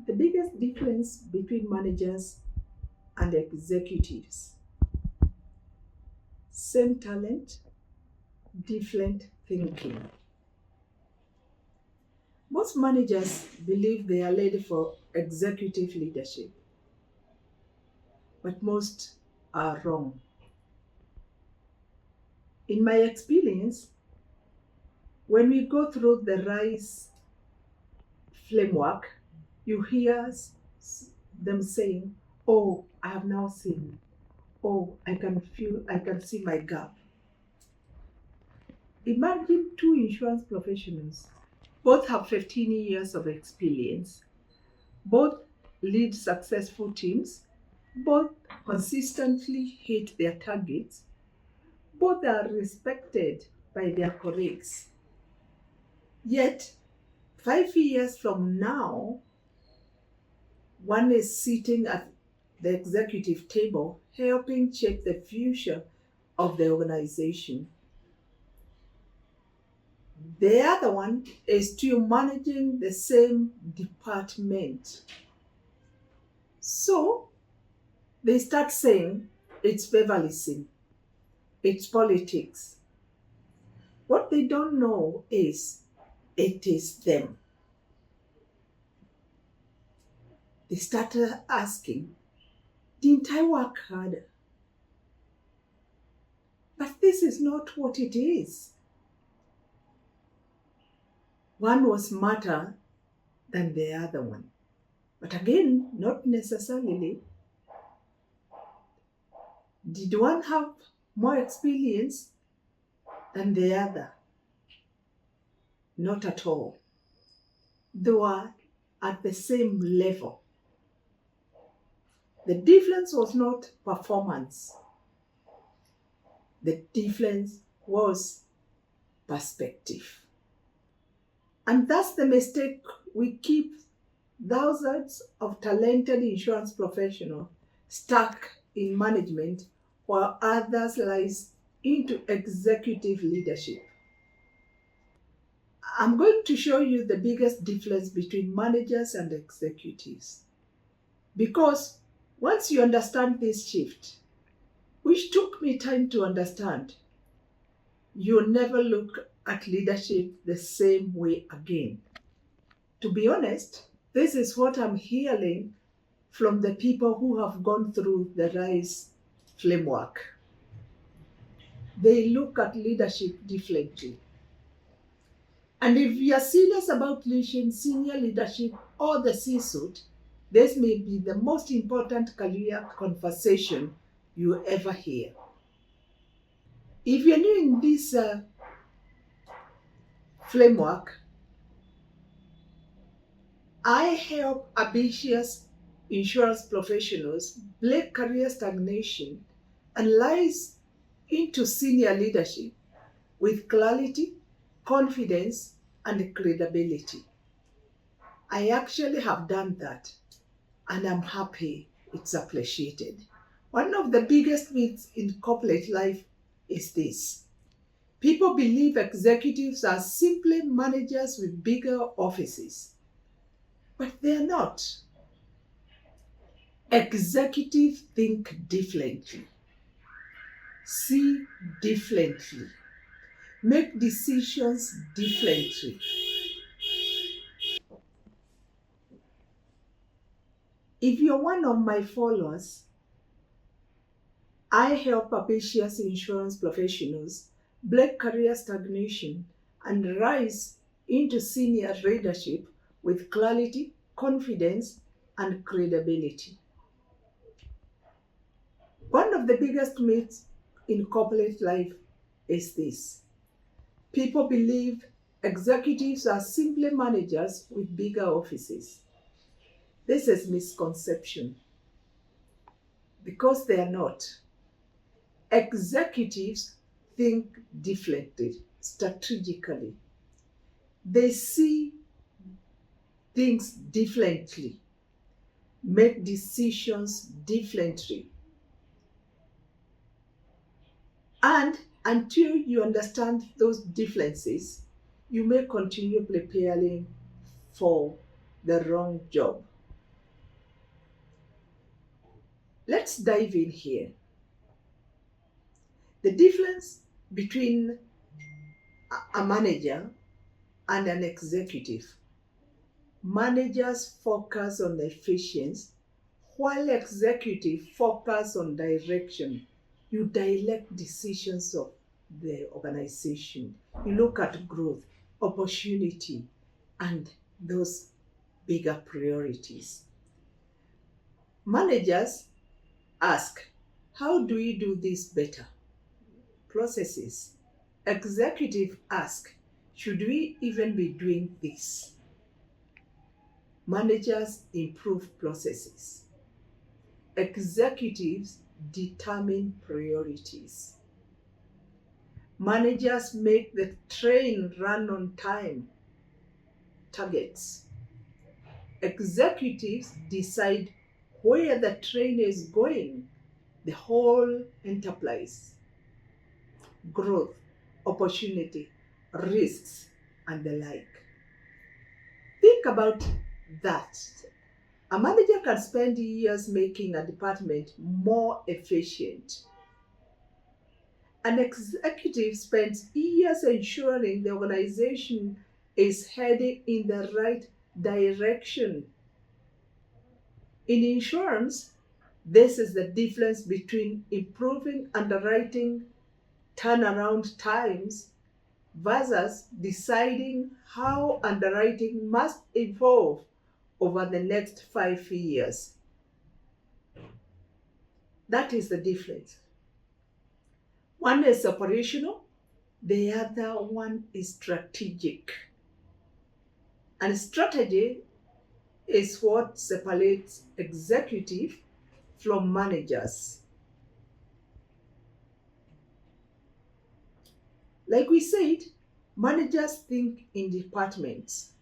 The biggest difference between managers and executives: same talent, different thinking. Most managers believe they are ready for executive leadership, but most are wrong. In my experience, when we go through the RISE framework, you hear them saying, "Oh, I have now seen. Oh, I can see my gap." Imagine two insurance professionals. Both have 15 years of experience. Both lead successful teams. Both consistently hit their targets. Both are respected by their colleagues. Yet, 5 years from now, one is sitting at the executive table helping shape the future of the organization. The other one is still managing the same department. So they start saying it's favorism, it's politics. What they don't know is it is them. They started asking, didn't I work harder? But this is not what it is. One was smarter than the other one. But again, not necessarily. Did one have more experience than the other? Not at all. They were at the same level. The difference was not performance. The difference was perspective. And that's the mistake we keep thousands of talented insurance professionals stuck in management while others rise into executive leadership. I'm going to show you the biggest difference between managers and executives. Because once you understand this shift, which took me time to understand, you'll never look at leadership the same way again. To be honest, this is what I'm hearing from the people who have gone through the RISE framework. They look at leadership differently. And if you are serious about reaching senior leadership or the C-suite, this may be the most important career conversation you ever hear. If you're new in this framework, I help ambitious insurance professionals break career stagnation and rise into senior leadership with clarity, confidence, and credibility. I actually have done that, and I'm happy it's appreciated. One of the biggest myths in corporate life is this: people believe executives are simply managers with bigger offices, but they're not. Executives think differently, see differently, make decisions differently. If you're one of my followers, I help ambitious insurance professionals break career stagnation and rise into senior leadership with clarity, confidence, and credibility. One of the biggest myths in corporate life is this: people believe executives are simply managers with bigger offices. This is misconception because they are not. Executives think differently, strategically. They see things differently, make decisions differently. And until you understand those differences, you may continue preparing for the wrong job. Let's dive in here. The difference between a manager and an executive. Managers focus on efficiency, while executives focus on direction. You direct decisions of the organization. You look at growth, opportunity, and those bigger priorities. Managers ask, how do we do this better? Processes. Executive ask, should we even be doing this? Managers improve processes. Executives determine priorities. Managers make the train run on time, targets. Executives decide where the train is going, the whole enterprise, growth, opportunity, risks, and the like. Think about that. A manager can spend years making a department more efficient. An executive spends years ensuring the organization is heading in the right direction. In insurance, this is the difference between improving underwriting turnaround times versus deciding how underwriting must evolve over the next 5 years. That is the difference. One is operational, the other one is strategic. And strategy is what separates executive from managers. Like we said, managers think in departments,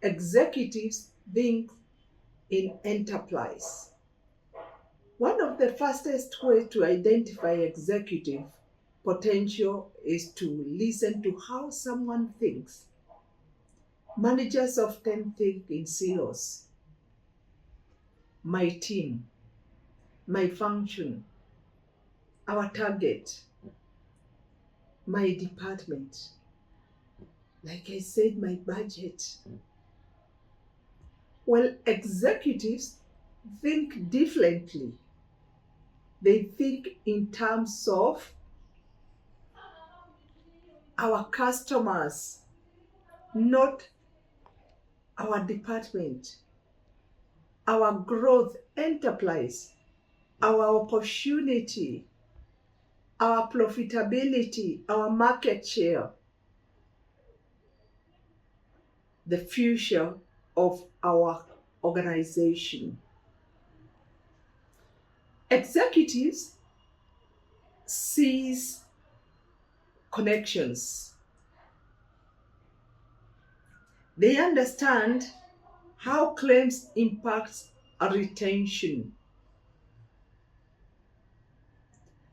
executives think in enterprise. One of the fastest ways to identify executive potential is to listen to how someone thinks. Managers often think in silos. My team, my function, our target, my department. Like I said, my budget. Well, executives think differently. They think in terms of our customers, not our department, our growth enterprise, our opportunity, our profitability, our market share, the future of our organization. Executives sees connections. They understand how claims impact a retention,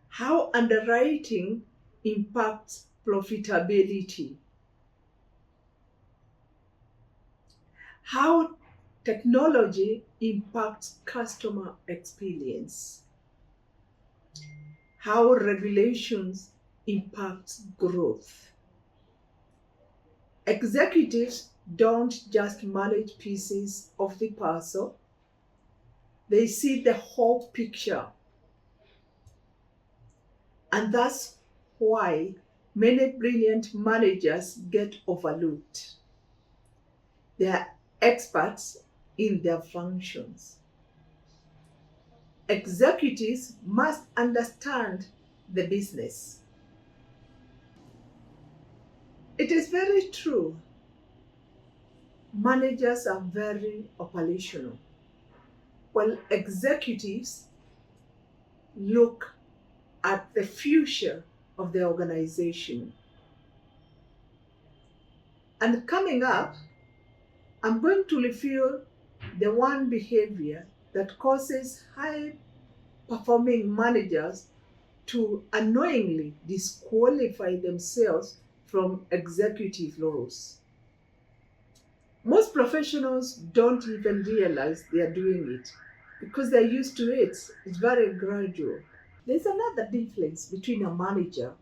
how underwriting impacts profitability, how technology impacts customer experience, how regulations impact growth. Executives don't just manage pieces of the puzzle, they see the whole picture. And that's why many brilliant managers get overlooked. They are experts in their functions. Executives must understand the business. It is very true. Managers are very operational, while executives look at the future of the organization. And coming up, I'm going to review the one behavior that causes high performing managers to unknowingly disqualify themselves from executive roles. Most professionals don't even realize they are doing it. because they're used to it. It's very gradual. There's another difference between a manager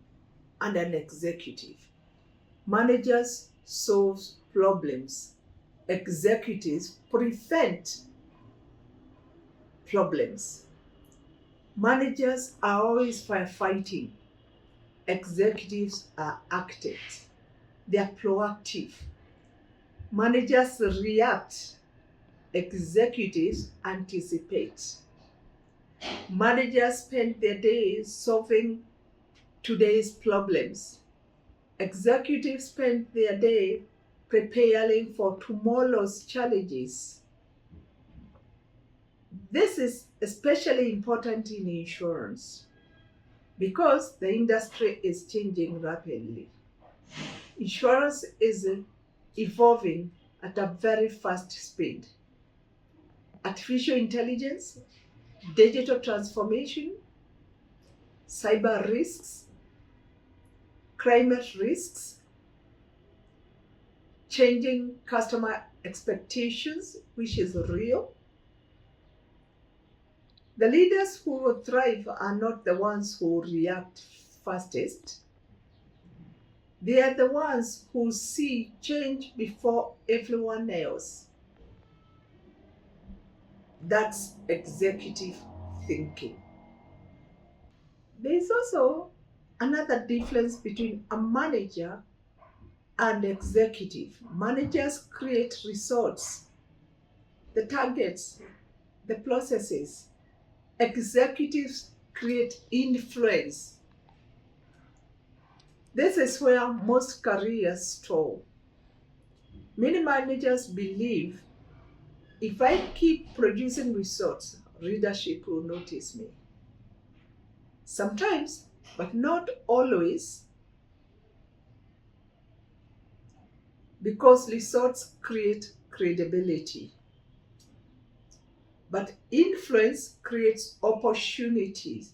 and an executive. Managers solve problems. Executives prevent problems. Managers are always firefighting. Executives are active. They are proactive. Managers react. Executives anticipate. Managers spend their days solving today's problems. Executives spend their day preparing for tomorrow's challenges. This is especially important in insurance because the industry is changing rapidly. Insurance is evolving at a very fast speed. Artificial intelligence, digital transformation, cyber risks, climate risks, changing customer expectations, which is real. The leaders who will thrive are not the ones who react fastest. They are the ones who see change before everyone else. That's executive thinking. There is also another difference between a manager and executive. Managers create results, the targets, the processes. Executives create influence. This is where most careers stall. Many managers believe if I keep producing results, readership will notice me. Sometimes, but not always, because results create credibility. But influence creates opportunities.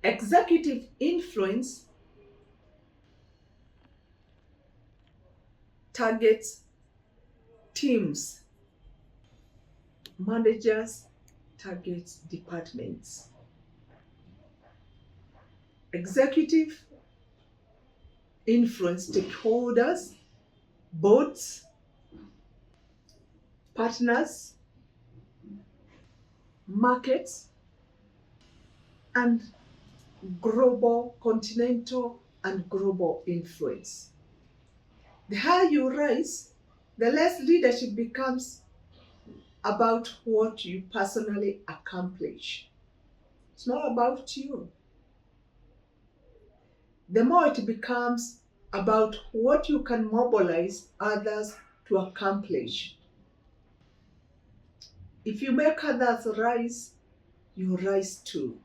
Executive influence targets teams. Managers target departments. Executive influence stakeholders, boards, partners, markets, and global, continental, and global influence. The higher you rise, the less leadership becomes about what you personally accomplish. It's not about you. The more it becomes about what you can mobilize others to accomplish. If you make others rise, you rise too.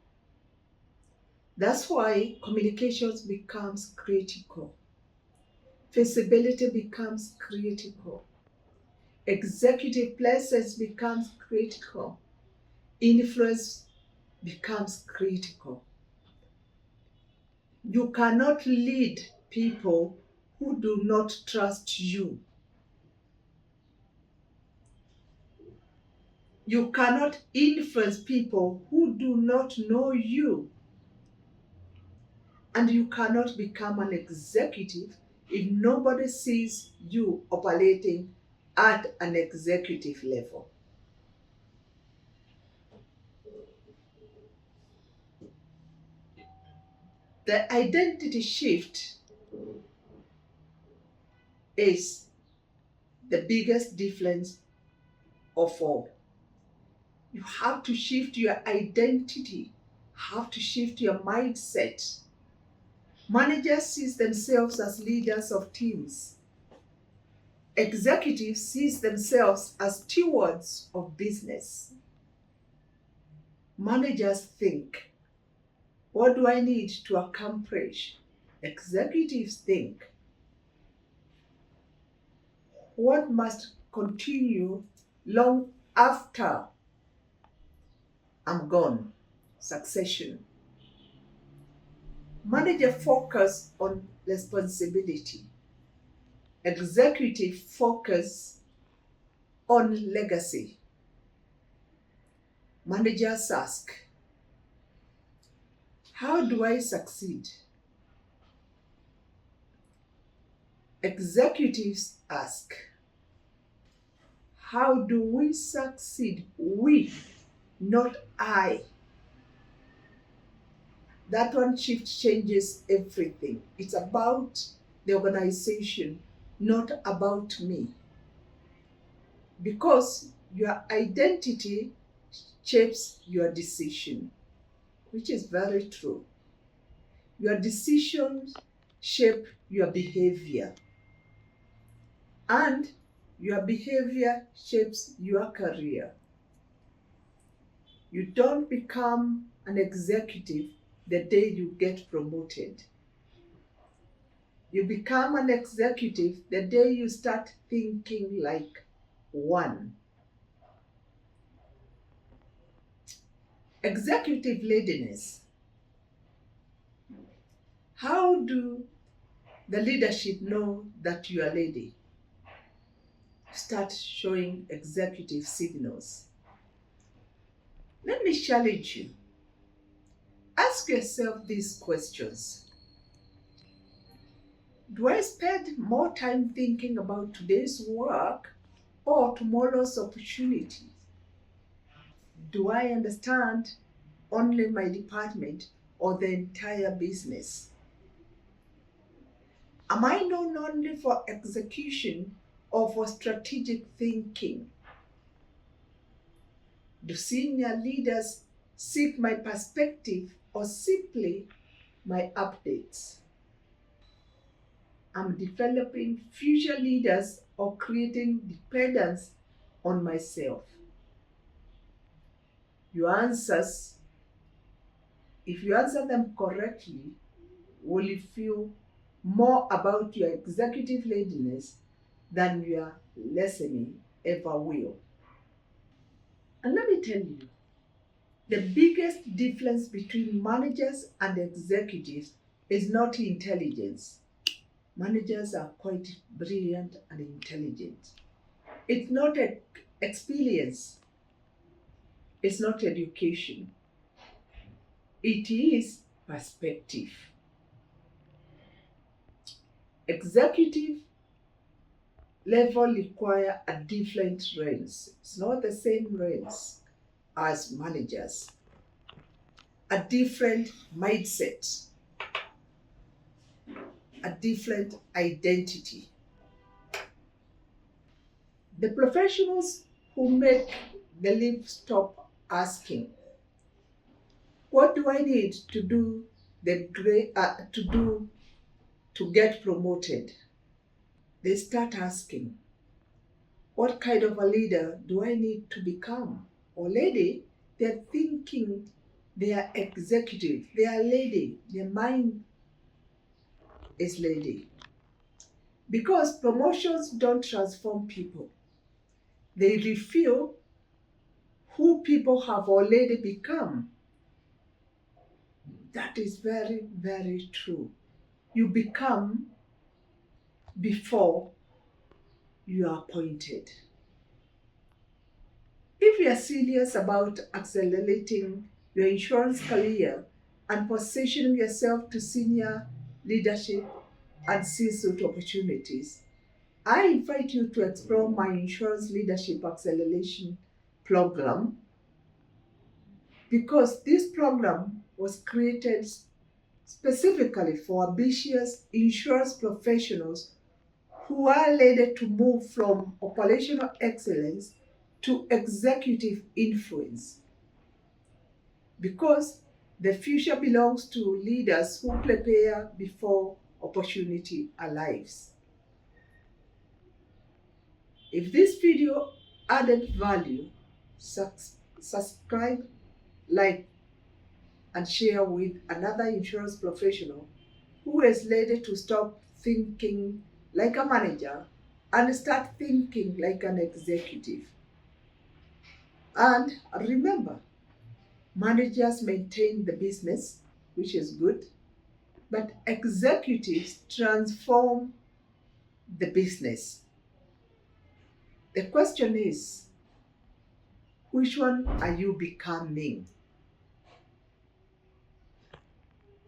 That's why communications becomes critical. Feasibility becomes critical. Executive presence becomes critical. Influence becomes critical. You cannot lead people who do not trust you. You cannot influence people who do not know you. And you cannot become an executive if nobody sees you operating at an executive level. The identity shift is the biggest difference of all. You have to shift your identity, have to shift your mindset. Managers see themselves as leaders of teams. Executives see themselves as stewards of business. Managers think, what do I need to accomplish? Executives think, what must continue long after I'm gone? Succession. Manager focus on responsibility. Executive focus on legacy. Managers ask, how do I succeed? Executives ask, how do we succeed? We, not I. That one shift changes everything. It's about the organization, not about me. Because your identity shapes your decision, which is very true. Your decisions shape your behavior, and your behavior shapes your career. You don't become an executive the day you get promoted. You become an executive the day you start thinking like one. Executive ladiness. How do the leadership know that you are lady? Start showing executive signals. Let me challenge you. Ask yourself these questions. Do I spend more time thinking about today's work or tomorrow's opportunity? Do I understand only my department or the entire business? Am I known only for execution or for strategic thinking? Do senior leaders seek my perspective or simply my updates? I'm developing future leaders or creating dependence on myself. Your answers, if you answer them correctly, will you feel more about your executive readiness than your listening ever will. And let me tell you, the biggest difference between managers and executives is not intelligence. Managers are quite brilliant and intelligent. It's not experience. It's not education. It is perspective. Executive level require a different lens. It's not the same lens as managers. A different mindset. A different identity. The professionals who make the leap stop asking, what do I need to do to get promoted? They start asking, what kind of a leader do I need to become? Already, they're thinking they are executive, they are lady, their mind is lady. Because promotions don't transform people. They reveal who people have already become. That is very, very true. You become before you are appointed. If you are serious about accelerating your insurance career and positioning yourself to senior leadership and C-suite opportunities, I invite you to explore my insurance leadership acceleration program, because this program was created specifically for ambitious insurance professionals who are ready to move from operational excellence to executive influence. Because the future belongs to leaders who prepare before opportunity arrives. If this video added value, subscribe, like, and share with another insurance professional who is ready to stop thinking like a manager and start thinking like an executive. And remember, managers maintain the business, which is good, but executives transform the business. The question is, which one are you becoming?